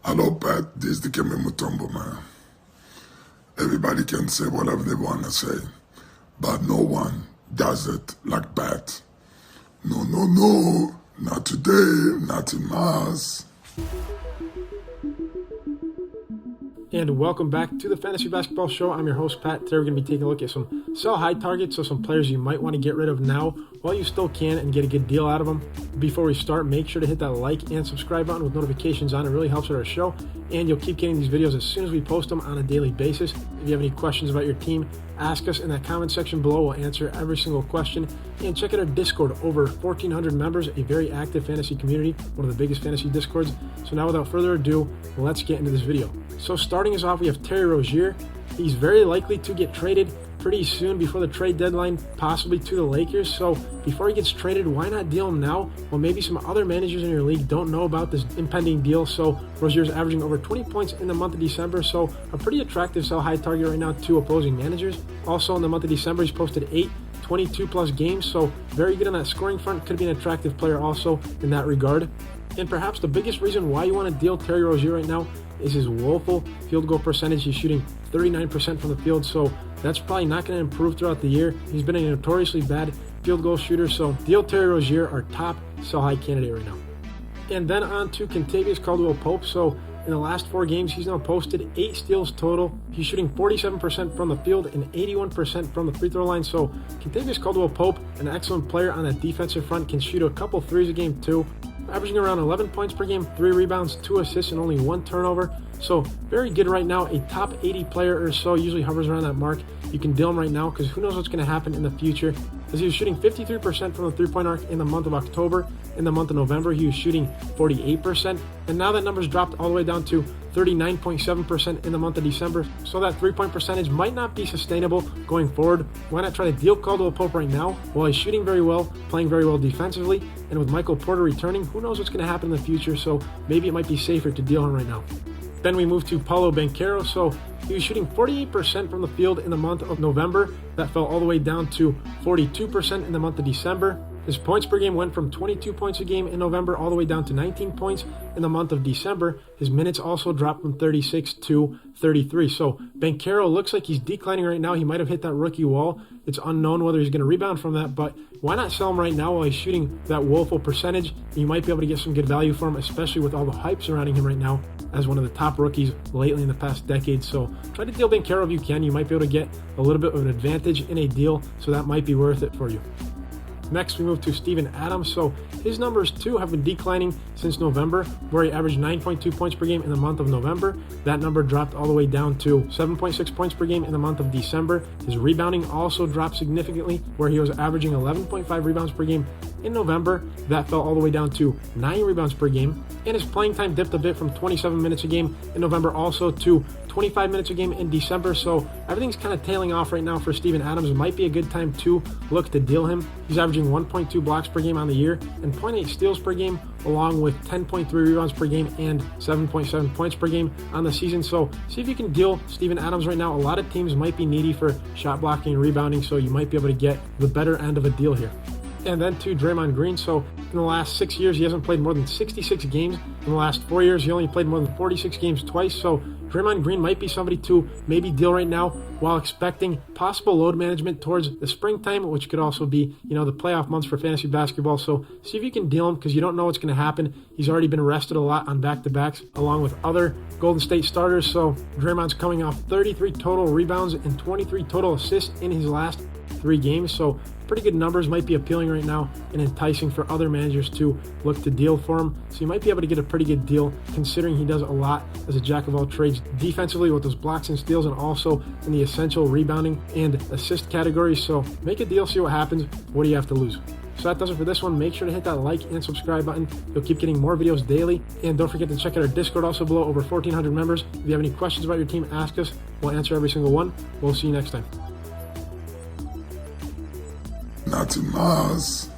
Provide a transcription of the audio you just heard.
Hello, Pat. This is the Kemi Mutombo, man. Everybody can say whatever they want to say, but no one does it like Pat. No, no, no. Not today. Not in Mars. And welcome back to the Fantasy Basketball Show. I'm your host, Pat. Today we're going to be taking a look at some sell-high targets, so some players you might want to get rid of now while you still can and get a good deal out of them. Before we start, make sure to hit that like and subscribe button with notifications on. It really helps with our show, and you'll keep getting these videos as soon as we post them on a daily basis. If you have any questions about your team, ask us in that comment section below. We'll answer every single question. And check out our Discord, over 1,400 members, a very active fantasy community, one of the biggest fantasy Discords. So now without further ado, let's get into this video. So starting us off, we have Terry Rozier. He's very likely to get traded pretty soon before the trade deadline, possibly to the Lakers. So before he gets traded, why not deal him now? Well, maybe some other managers in your league don't know about this impending deal. So Rozier's averaging over 20 points in the month of December, so a pretty attractive sell-high target right now to opposing managers. Also in the month of December, he's posted 8 22-plus games, so very good on that scoring front. Could be an attractive player also in that regard. And perhaps the biggest reason why you want to deal Terry Rozier right now is his woeful field goal percentage. He's shooting 39% from the field, so that's probably not going to improve throughout the year. He's been a notoriously bad field goal shooter, so deal Terry Rozier, our top sell-high candidate right now. And then on to Kentavious Caldwell-Pope. So in the last 4 games, he's now posted 8 steals total. He's shooting 47% from the field and 81% from the free throw line. So Kentavious Caldwell-Pope, an excellent player on that defensive front, can shoot a couple threes a game too. Averaging around 11 points per game, 3 rebounds, 2 assists, and only 1 turnover. So very good right now. A top 80 player or so, usually hovers around that mark. You can deal him right now because who knows what's going to happen in the future. As he was shooting 53% from the three-point arc in the month of October. In the month of November, he was shooting 48%. And now that number's dropped all the way down to 39.7% in the month of December. So that three-point percentage might not be sustainable going forward. Why not try to deal Caldwell-Pope right now while he's shooting very well, playing very well defensively, and with Michael Porter returning, who knows what's going to happen in the future, so maybe it might be safer to deal him right now. Then we move to Paolo Banchero. So he was shooting 48% from the field in the month of November. That fell all the way down to 42% in the month of December. His points per game went from 22 points a game in November all the way down to 19 points in the month of December. His minutes also dropped from 36 to 33. So Banchero looks like he's declining right now. He might have hit that rookie wall. It's unknown whether he's going to rebound from that, but why not sell him right now while he's shooting that woeful percentage? You might be able to get some good value for him, especially with all the hype surrounding him right now as one of the top rookies lately in the past decade. So try to deal Banchero if you can. You might be able to get a little bit of an advantage in a deal, so that might be worth it for you. Next, we move to Steven Adams. So his numbers too have been declining since November, where he averaged 9.2 points per game in the month of November. That number dropped all the way down to 7.6 points per game in the month of December. His rebounding also dropped significantly, where he was averaging 11.5 rebounds per game in November. That fell all the way down to 9 rebounds per game. And his playing time dipped a bit from 27 minutes a game in November also to 25 minutes a game in December. So everything's kind of tailing off right now for Steven Adams. It might be a good time to look to deal him. He's averaging 1.2 blocks per game on the year and 0.8 steals per game, along with 10.3 rebounds per game and 7.7 points per game on the season. So see if you can deal Steven Adams right now. A lot of teams might be needy for shot blocking and rebounding, so you might be able to get the better end of a deal here. And then to Draymond Green. So in the last 6 years, he hasn't played more than 66 games. In the last 4 years, he only played more than 46 games twice. So Draymond Green might be somebody to maybe deal right now while expecting possible load management towards the springtime, which could also be, the playoff months for fantasy basketball. So see if you can deal him because you don't know what's going to happen. He's already been rested a lot on back-to-backs along with other Golden State starters. So Draymond's coming off 33 total rebounds and 23 total assists in his last 3 games. So pretty good numbers, might be appealing right now and enticing for other managers to look to deal for him. So you might be able to get a pretty good deal considering he does a lot as a jack of all trades defensively with those blocks and steals, and also in the essential rebounding and assist categories. So make a deal, see what happens. What do you have to lose? So that does it for this one. Make sure to hit that like and subscribe button. You'll keep getting more videos daily. And don't forget to check out our Discord also below, over 1,400 members. If you have any questions about your team, ask us. We'll answer every single one. We'll see you next time. Not in Mars.